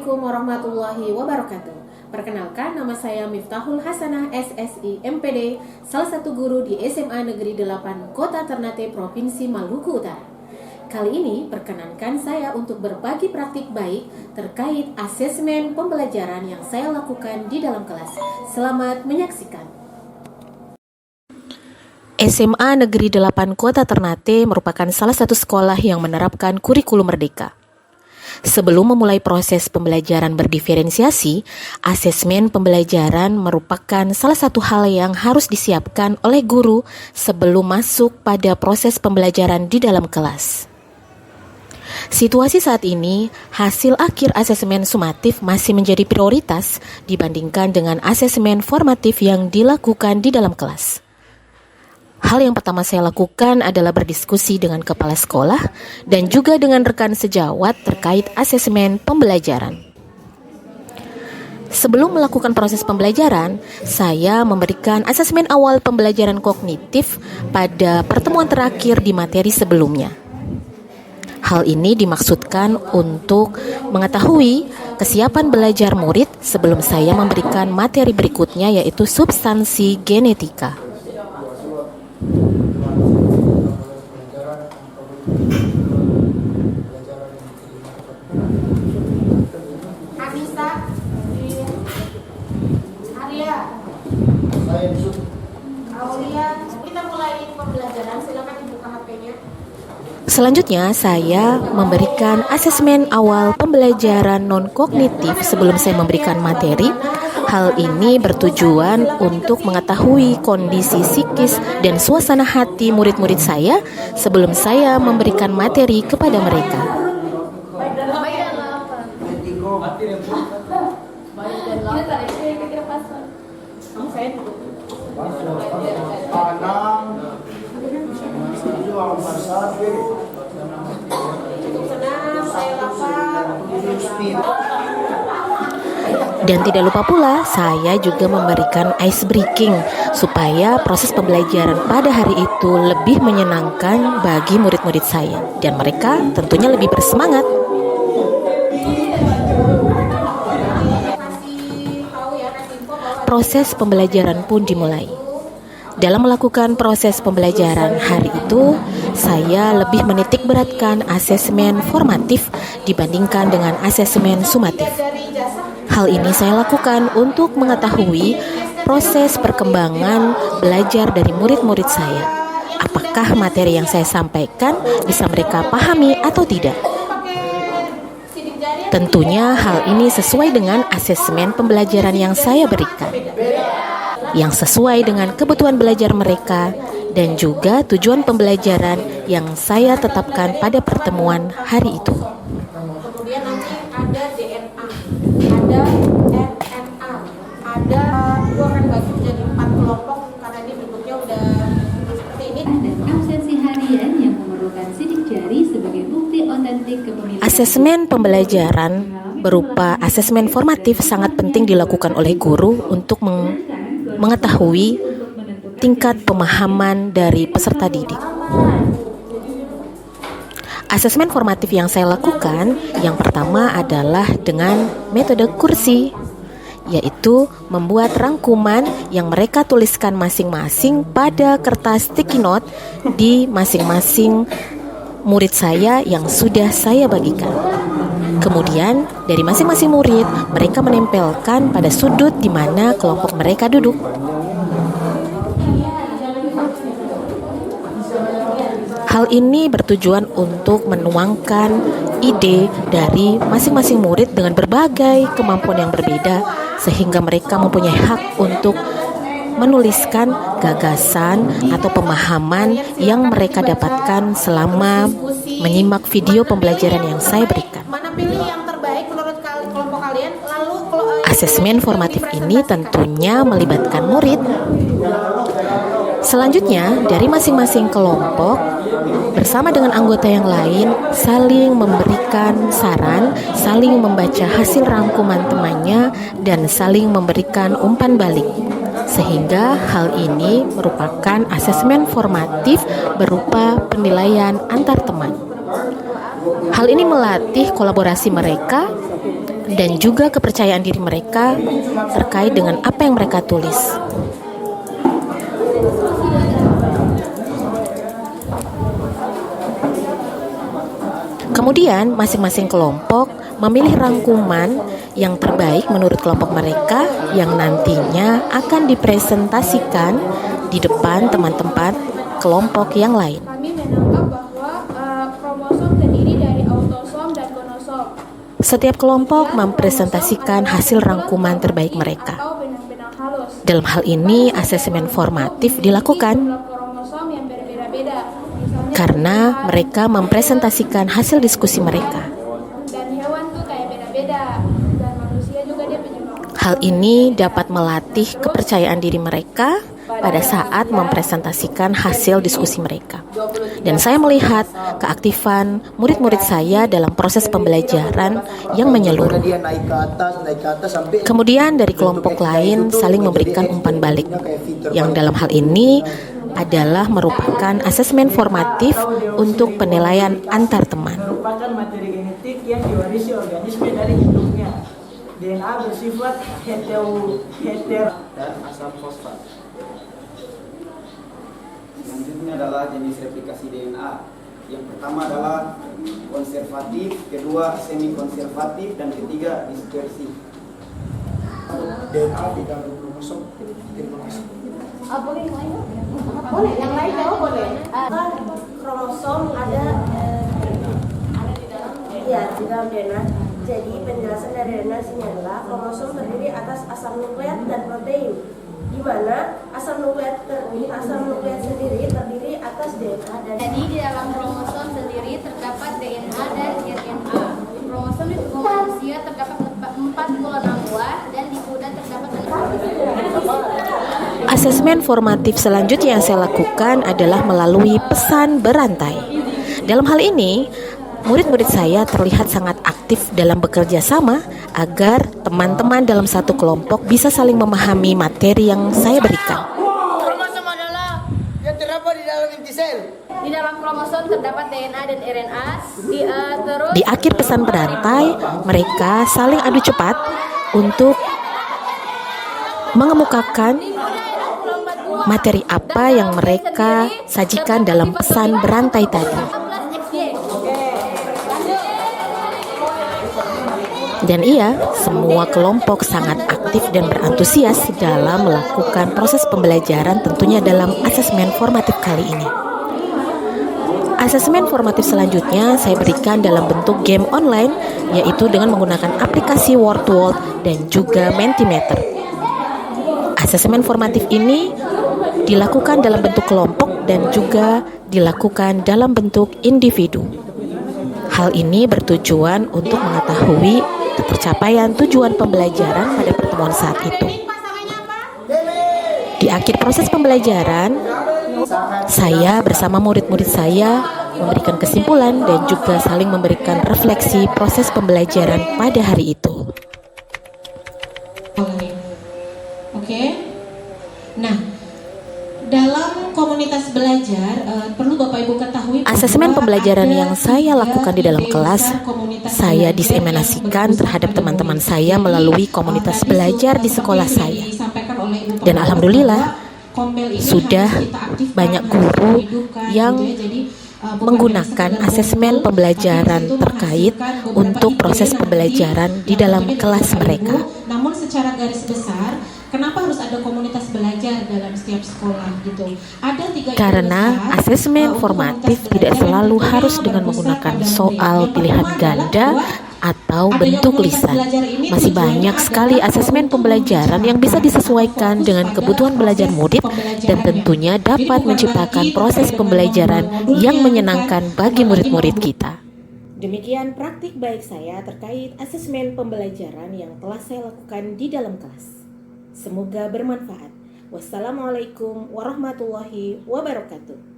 Assalamualaikum warahmatullahi wabarakatuh. Perkenalkan, nama saya Miftahul Hasanah SSI MPD, salah satu guru di SMA Negeri 8 Kota Ternate, Provinsi Maluku Utara. Kali ini perkenankan saya untuk berbagi praktik baik terkait asesmen pembelajaran yang saya lakukan di dalam kelas. Selamat menyaksikan. SMA Negeri 8 Kota Ternate merupakan salah satu sekolah yang menerapkan kurikulum merdeka. Sebelum memulai proses pembelajaran berdiferensiasi, asesmen pembelajaran merupakan salah satu hal yang harus disiapkan oleh guru sebelum masuk pada proses pembelajaran di dalam kelas. Situasi saat ini, hasil akhir asesmen sumatif masih menjadi prioritas dibandingkan dengan asesmen formatif yang dilakukan di dalam kelas. Hal yang pertama saya lakukan adalah berdiskusi dengan kepala sekolah dan juga dengan rekan sejawat terkait asesmen pembelajaran. Sebelum melakukan proses pembelajaran, saya memberikan asesmen awal pembelajaran kognitif pada pertemuan terakhir di materi sebelumnya. Hal ini dimaksudkan untuk mengetahui kesiapan belajar murid sebelum saya memberikan materi berikutnya, yaitu substansi genetika. Kita mulai pembelajaran, silakan dibuka HP-nya. Selanjutnya, saya memberikan asesmen awal pembelajaran non-kognitif sebelum saya memberikan materi. Hal ini bertujuan untuk mengetahui kondisi psikis dan suasana hati murid-murid saya sebelum saya memberikan materi kepada mereka. Dan tidak lupa pula, saya juga memberikan ice breaking supaya proses pembelajaran pada hari itu lebih menyenangkan bagi murid-murid saya dan mereka tentunya lebih bersemangat. Proses pembelajaran pun dimulai. Dalam melakukan proses pembelajaran hari itu, saya lebih menitik beratkan asesmen formatif dibandingkan dengan asesmen sumatif. Hal ini saya lakukan untuk mengetahui proses perkembangan belajar dari murid-murid saya. Apakah materi yang saya sampaikan bisa mereka pahami atau tidak? Tentunya hal ini sesuai dengan asesmen pembelajaran yang saya berikan, yang sesuai dengan kebutuhan belajar mereka dan juga tujuan pembelajaran yang saya tetapkan pada pertemuan hari itu. Kemudian nanti ada DNA, ada RNA, ada itu akan bagi menjadi 4 kelompok karena ini bentuknya udah seperti ini. Dan absensi harian yang memerlukan sidik jari sebagai bukti otentik kepemilikan. Asesmen pembelajaran berupa asesmen formatif sangat penting dilakukan oleh guru untuk mengetahui tingkat pemahaman dari peserta didik. Asesmen formatif yang saya lakukan yang pertama adalah dengan metode kursi, yaitu membuat rangkuman yang mereka tuliskan masing-masing pada kertas sticky note di masing-masing murid saya yang sudah saya bagikan. Kemudian dari masing-masing murid mereka menempelkan pada sudut di mana kelompok mereka duduk. Hal ini bertujuan untuk menuangkan ide dari masing-masing murid dengan berbagai kemampuan yang berbeda sehingga mereka mempunyai hak untuk menuliskan gagasan atau pemahaman yang mereka dapatkan selama menyimak video pembelajaran yang saya berikan. Asesmen formatif ini tentunya melibatkan murid. Selanjutnya, dari masing-masing kelompok bersama dengan anggota yang lain saling memberikan saran, saling membaca hasil rangkuman temannya, dan saling memberikan umpan balik. Sehingga hal ini merupakan asesmen formatif berupa penilaian antar teman. Hal ini melatih kolaborasi mereka dan juga kepercayaan diri mereka terkait dengan apa yang mereka tulis. Kemudian masing-masing kelompok memilih rangkuman yang terbaik menurut kelompok mereka yang nantinya akan dipresentasikan di depan teman-teman kelompok yang lain. Kami menganggap bahwa kromosom terdiri dari autosom dan gonosom. Setiap kelompok mempresentasikan hasil rangkuman terbaik mereka. Atau benang-benang halus. Dalam hal ini, asesmen formatif dilakukan Kromosom yang berbeda-beda. Misalnya, karena mereka mempresentasikan hasil diskusi mereka. dan hewan tuh kayak beda-beda. Dan manusia juga dia penyebab. Hal ini dapat melatih kepercayaan diri mereka pada saat mempresentasikan hasil diskusi mereka. Dan saya melihat keaktifan murid-murid saya dalam proses pembelajaran yang menyeluruh. Kemudian dari kelompok lain saling memberikan umpan balik, yang dalam hal ini adalah merupakan asesmen formatif untuk penilaian antar teman. Merupakan materi genetik yang diwarisi organisme dari induknya. DNA bersifat heter dan asam fosfat. Selanjutnya adalah jenis replikasi DNA. Yang pertama adalah konservatif, kedua semi konservatif, dan ketiga dispersi. DNA di dalam kromosom. Terima kasih. Boleh yang lain? Boleh, yang lain jawab boleh. Kromosom ada di dalam DNA. Jadi penjelasan dari DNA sini adalah kromosom terdiri atas asam nukleat dan protein, di mana asam nukleat sendiri terdiri atas DNA dan. Jadi di dalam kromosom sendiri terdapat DNA dan RNA. Kromosom di tubuh manusia terdapat 46 buah dan di kuda terdapat 6. Asesmen formatif selanjutnya yang saya lakukan adalah melalui pesan berantai. Dalam hal ini, murid-murid saya terlihat sangat aktif dalam bekerja sama agar teman-teman dalam satu kelompok bisa saling memahami materi yang saya berikan. kromosom adalah yang terdapat di dalam inti sel. Di dalam kromosom terdapat DNA dan RNA. Di akhir pesan berantai, mereka saling adu cepat untuk mengemukakan materi apa yang mereka sajikan dalam pesan berantai tadi. Dan iya, semua kelompok sangat aktif dan berantusias dalam melakukan proses pembelajaran tentunya dalam asesmen formatif kali ini. Asesmen formatif selanjutnya saya berikan dalam bentuk game online, yaitu dengan menggunakan aplikasi Wordwall dan juga Mentimeter. Asesmen formatif ini dilakukan dalam bentuk kelompok dan juga dilakukan dalam bentuk individu. Hal ini bertujuan untuk mengetahui tercapaian tujuan pembelajaran pada pertemuan saat itu. Di akhir proses pembelajaran, saya bersama murid-murid saya memberikan kesimpulan dan juga saling memberikan refleksi proses pembelajaran pada hari itu. Oke. Nah, dalam komunitas belajar perlu Bapak Ibu ketahui asesmen pembelajaran yang saya lakukan di dalam kelas saya diseminasikan terhadap teman-teman saya melalui komunitas belajar di sekolah saya. Dan alhamdulillah sudah banyak guru yang menggunakan asesmen pembelajaran terkait untuk proses pembelajaran di dalam kelas mereka. Namun secara garis besar, kenapa harus ada komunitas belajar dalam setiap sekolah gitu? Ada 3 Karena asesmen formatif tidak selalu harus dengan menggunakan soal pilihan ganda atau bentuk lisan. Masih banyak sekali asesmen pembelajaran yang bisa disesuaikan dengan kebutuhan belajar murid dan tentunya dapat menciptakan proses pembelajaran yang menyenangkan bagi murid-murid kita. Demikian praktik baik saya terkait asesmen pembelajaran yang telah saya lakukan di dalam kelas. Semoga bermanfaat. Wassalamualaikum warahmatullahi wabarakatuh.